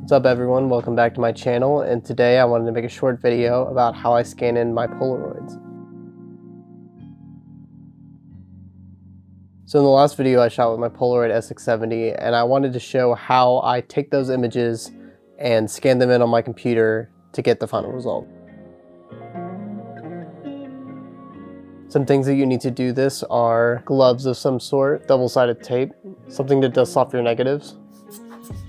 What's up everyone, welcome back to my channel, and today I wanted to make a short video about how I scan in my Polaroids. So in the last video I shot with my Polaroid A7siii, and I wanted to show how I take those images and scan them in on my computer to get the final result. Some things that you need to do this are gloves of some sort, double-sided tape, something to dust off your negatives.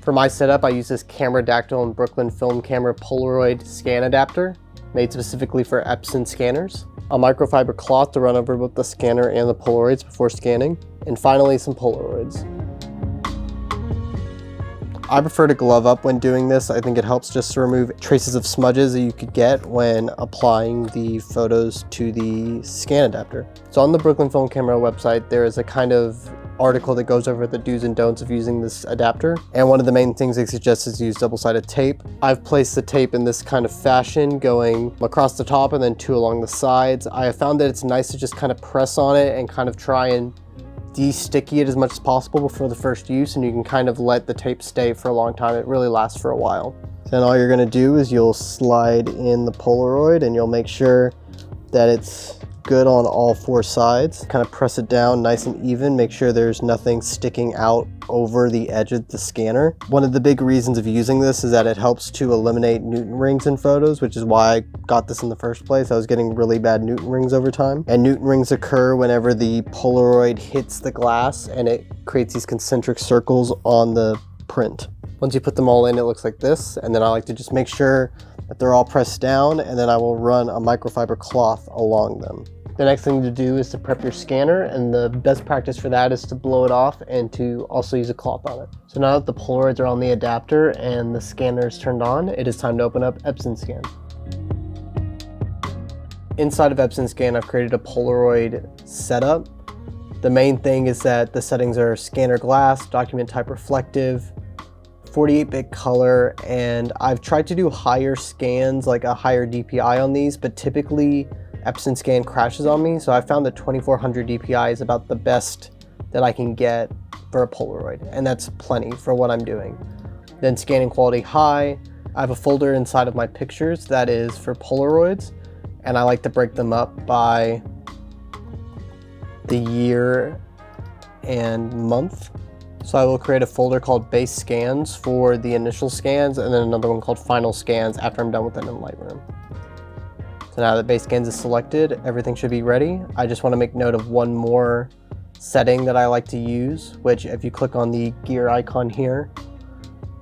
For my setup, I use this Camera Dactyl and Brooklyn Film Camera Polaroid scan adapter, made specifically for Epson scanners, a microfiber cloth to run over both the scanner and the Polaroids before scanning, and finally some Polaroids. I prefer to glove up when doing this. I think it helps just to remove traces of smudges that you could get when applying the photos to the scan adapter. So on the Brooklyn Film Camera website, there is a kind of article that goes over the do's and don'ts of using this adapter, and one of the main things they suggest is to use double-sided tape. I've placed the tape in this kind of fashion, going across the top and then two along the sides. I have found that it's nice to just kind of press on it and kind of try and de-sticky it as much as possible before the first use, and you can kind of let the tape stay for a long time. It really lasts for a while. Then all you're going to do is you'll slide in the Polaroid and you'll make sure that it's good on all four sides. Kind of press it down nice and even, make sure there's nothing sticking out over the edge of the scanner. One of the big reasons of using this is that it helps to eliminate Newton rings in photos, which is why I got this in the first place. I was getting really bad Newton rings over time, and Newton rings occur whenever the Polaroid hits the glass and it creates these concentric circles on the print. Once you put them all in, it looks like this, and then I like to just make sure that they're all pressed down, and then I will run a microfiber cloth along them. The next thing to do is to prep your scanner, and the best practice for that is to blow it off and to also use a cloth on it. So now that the Polaroids are on the adapter and the scanner is turned on, it is time to open up Epson Scan. Inside of Epson Scan, I've created a Polaroid setup. The main thing is that the settings are scanner glass, document type reflective, 48-bit color, and I've tried to do higher scans, like a higher DPI on these, but typically Epson Scan crashes on me, so I found that 2400 DPI is about the best that I can get for a Polaroid, and that's plenty for what I'm doing. Then scanning quality high. I have a folder inside of my pictures that is for Polaroids, and I like to break them up by the year and month. So I will create a folder called base scans for the initial scans, and then another one called final scans after I'm done with them in Lightroom. So now that base scans is selected, everything should be ready. I just want to make note of one more setting that I like to use, which if you click on the gear icon here,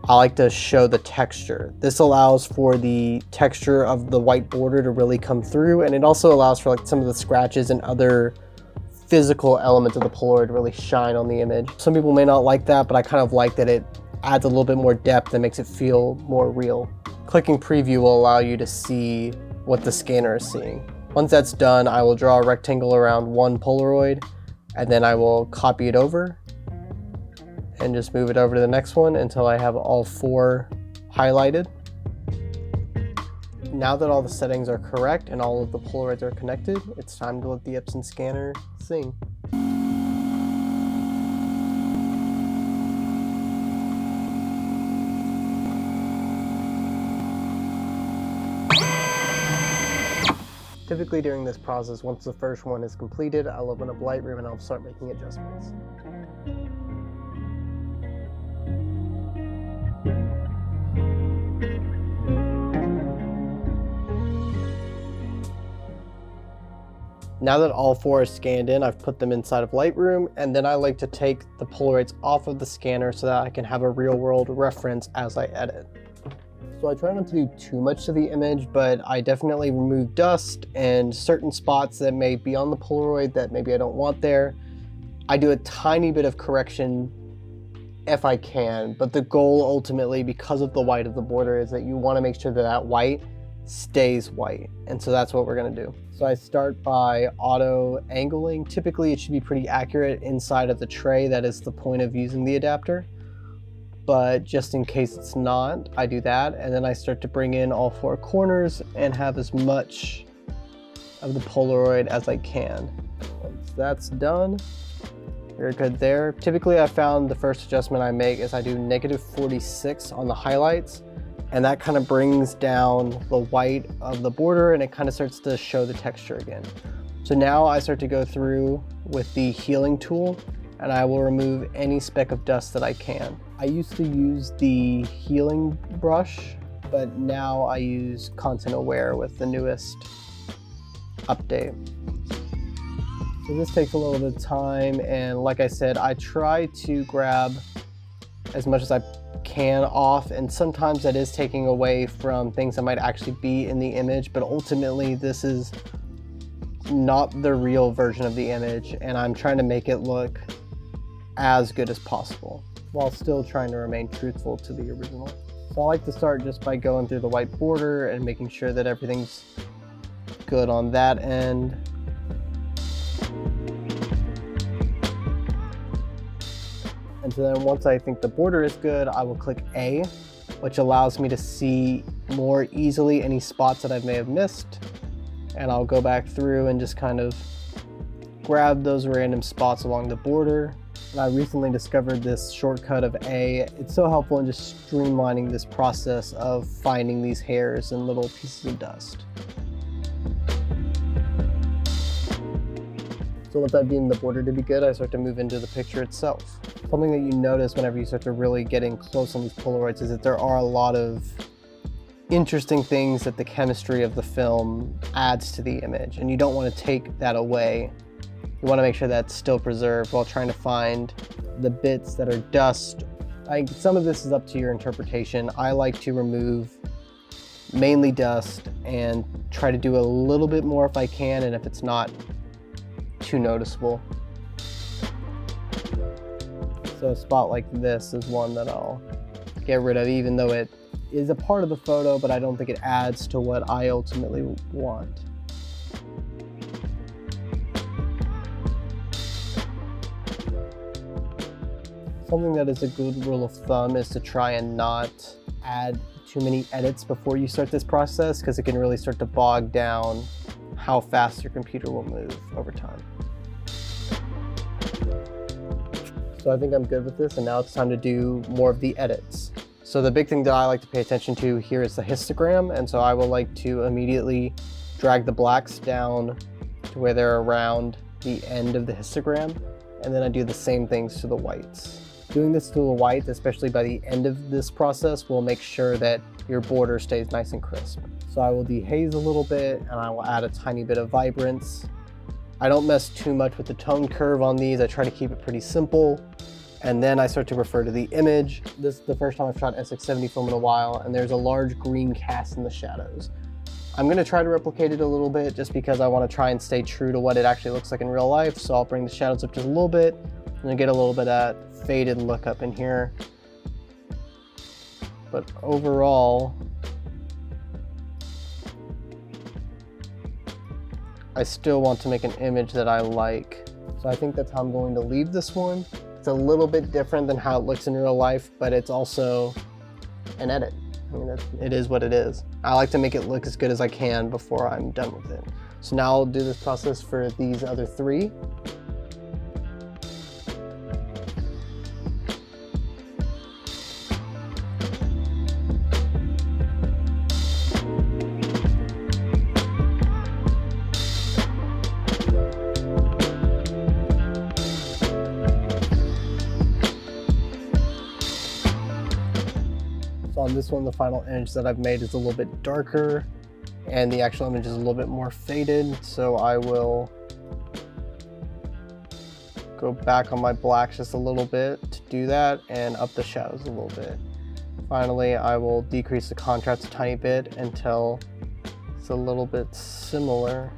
I like to show the texture. This allows for the texture of the white border to really come through, and it also allows for like some of the scratches and other physical elements of the Polaroid to really shine on the image. Some people may not like that, but I kind of like that it adds a little bit more depth and makes it feel more real. Clicking preview will allow you to see what the scanner is seeing. Once that's done, I will draw a rectangle around one Polaroid, and then I will copy it over and just move it over to the next one until I have all four highlighted. Now that all the settings are correct and all of the Polaroids are connected, it's time to let the Epson scanner sing. Typically during this process, once the first one is completed, I'll open up Lightroom and I'll start making adjustments. Now that all four are scanned in, I've put them inside of Lightroom, and then I like to take the Polaroids off of the scanner so that I can have a real-world reference as I edit. So I try not to do too much to the image, but I definitely remove dust and certain spots that may be on the Polaroid that maybe I don't want there. I do a tiny bit of correction if I can, but the goal ultimately, because of the white of the border, is that you want to make sure that that white stays white, and so that's what we're going to do. So I start by auto angling. Typically it should be pretty accurate inside of the tray. That is the point of using the adapter, but just in case it's not, I do that, and then I start to bring in all four corners and have as much of the Polaroid as I can. Once that's done, Very good there. Typically I found the first adjustment I make is I do -46 on the highlights, and that kind of brings down the white of the border and it kind of starts to show the texture again. So now I start to go through with the healing tool and I will remove any speck of dust that I can. I used to use the healing brush, but now I use Content Aware with the newest update. So this takes a little bit of time, and like I said, I try to grab as much as I can off, and sometimes that is taking away from things that might actually be in the image, but ultimately this is not the real version of the image, and I'm trying to make it look as good as possible while still trying to remain truthful to the original. So I like to start just by going through the white border and making sure that everything's good on that end. And so then once I think the border is good, I will click A, which allows me to see more easily any spots that I may have missed. And I'll go back through and just kind of grab those random spots along the border. And I recently discovered this shortcut of A. It's so helpful in just streamlining this process of finding these hairs and little pieces of dust. So once I've deemed the border to be good, I start to move into the picture itself. Something that you notice whenever you start to really get in close on these Polaroids is that there are a lot of interesting things that the chemistry of the film adds to the image, and you don't want to take that away. You want to make sure that's still preserved while trying to find the bits that are dust. Some of this is up to your interpretation. I like to remove mainly dust and try to do a little bit more if I can, and if it's not too noticeable. So a spot like this is one that I'll get rid of, even though it is a part of the photo, but I don't think it adds to what I ultimately want. Something that is a good rule of thumb is to try and not add too many edits before you start this process, because it can really start to bog down how fast your computer will move over time. So I think I'm good with this, and now it's time to do more of the edits. So the big thing that I like to pay attention to here is the histogram, and so I will like to immediately drag the blacks down to where they're around the end of the histogram, and then I do the same things to the whites. Doing this to the whites, especially by the end of this process, will make sure that your border stays nice and crisp. So I will dehaze a little bit, and I will add a tiny bit of vibrance. I don't mess too much with the tone curve on these. I try to keep it pretty simple. And then I start to refer to the image. This is the first time I've shot SX70 film in a while, and there's a large green cast in the shadows. I'm gonna try to replicate it a little bit just because I wanna try and stay true to what it actually looks like in real life. So I'll bring the shadows up just a little bit, and I get a little bit of that faded look up in here. But overall, I still want to make an image that I like. So I think that's how I'm going to leave this one. It's a little bit different than how it looks in real life, but it's also an edit. I mean, it is what it is. I like to make it look as good as I can before I'm done with it. So now I'll do this process for these other three. On this one, the final image that I've made is a little bit darker and the actual image is a little bit more faded. So I will go back on my blacks just a little bit to do that and up the shadows a little bit. Finally, I will decrease the contrast a tiny bit until it's a little bit similar.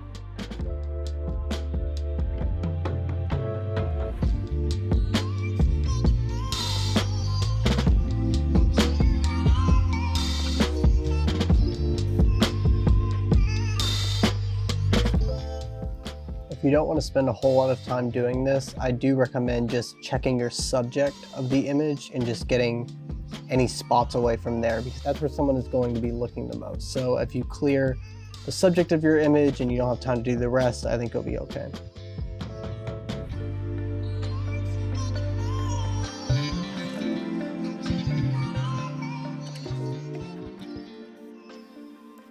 If you don't want to spend a whole lot of time doing this, I do recommend just checking your subject of the image and just getting any spots away from there, because that's where someone is going to be looking the most. So if you clear the subject of your image and you don't have time to do the rest, I think it'll be okay.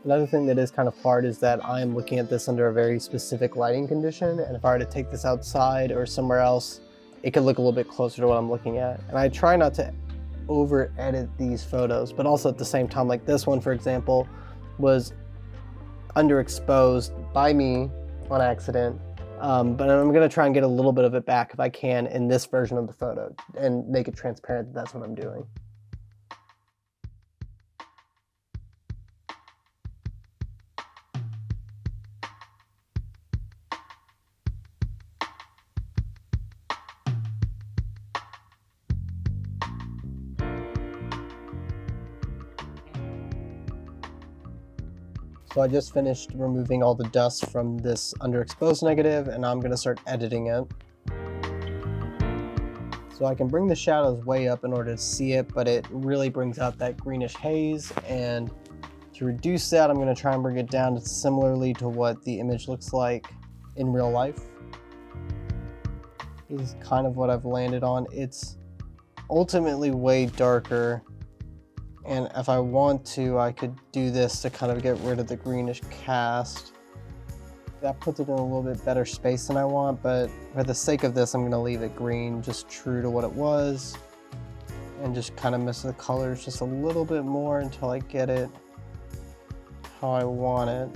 Another thing that is kind of hard is that I'm looking at this under a very specific lighting condition, and if I were to take this outside or somewhere else, it could look a little bit closer to what I'm looking at. And I try not to over edit these photos, but also at the same time, like this one, for example, was underexposed by me on accident. But I'm gonna try and get a little bit of it back if I can in this version of the photo and make it transparent that that's what I'm doing. So I just finished removing all the dust from this underexposed negative, and I'm gonna start editing it. So I can bring the shadows way up in order to see it, but it really brings out that greenish haze. And to reduce that, I'm gonna try and bring it down similarly to what the image looks like in real life. This is kind of what I've landed on. It's ultimately way darker. And if I want to, I could do this to kind of get rid of the greenish cast. That puts it in a little bit better space than I want, but for the sake of this, I'm gonna leave it green, just true to what it was, and just kind of mess the colors just a little bit more until I get it how I want it.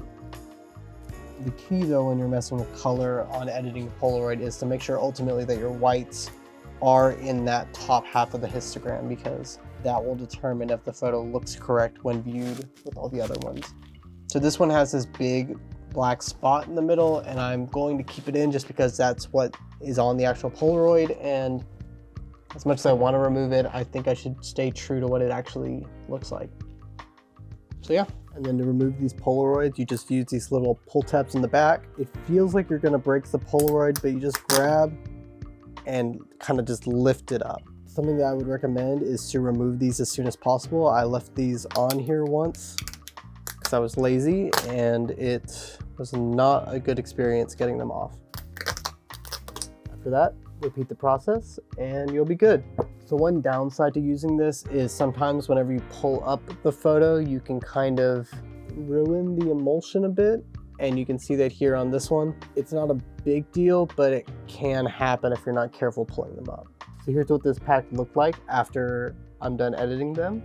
The key though, when you're messing with color on editing Polaroid, is to make sure ultimately that your whites are in that top half of the histogram, because that will determine if the photo looks correct when viewed with all the other ones. So this one has this big black spot in the middle, and I'm going to keep it in just because that's what is on the actual Polaroid, and as much as I want to remove it, I think I should stay true to what it actually looks like. So yeah, and then to remove these Polaroids, you just use these little pull tabs in the back. It feels like you're gonna break the Polaroid, but you just grab and kind of just lift it up. Something that I would recommend is to remove these as soon as possible. I left these on here once because I was lazy, and it was not a good experience getting them off. After that, repeat the process and you'll be good. So one downside to using this is sometimes whenever you pull up the photo, you can kind of ruin the emulsion a bit. And you can see that here on this one. It's not a big deal, but it can happen if you're not careful pulling them up. So here's what this pack looked like after I'm done editing them.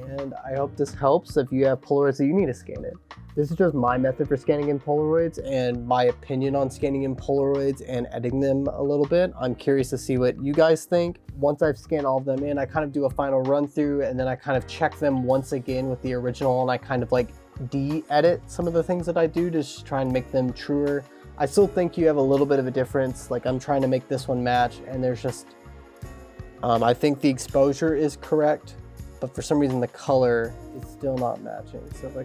And I hope this helps if you have Polaroids that you need to scan it. This is just my method for scanning in Polaroids and my opinion on scanning in Polaroids and editing them a little bit. I'm curious to see what you guys think. Once I've scanned all of them in, I kind of do a final run through, and then I kind of check them once again with the original, and I kind of like de-edit some of the things that I do to just try and make them truer. I still think you have a little bit of a difference. Like I'm trying to make this one match, and there's just, I think the exposure is correct, but for some reason the color is still not matching. So I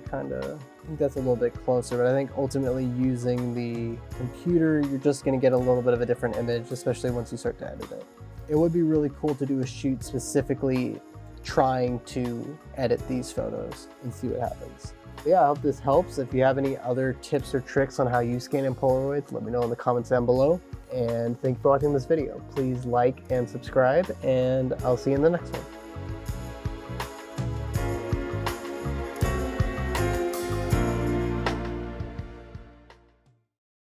think that's a little bit closer, but I think ultimately using the computer, you're just gonna get a little bit of a different image, especially once you start to edit it. It would be really cool to do a shoot specifically trying to edit these photos and see what happens. But yeah, I hope this helps. If you have any other tips or tricks on how you scan in Polaroids, let me know in the comments down below. And thank you for watching this video. Please like and subscribe, and I'll see you in the next one.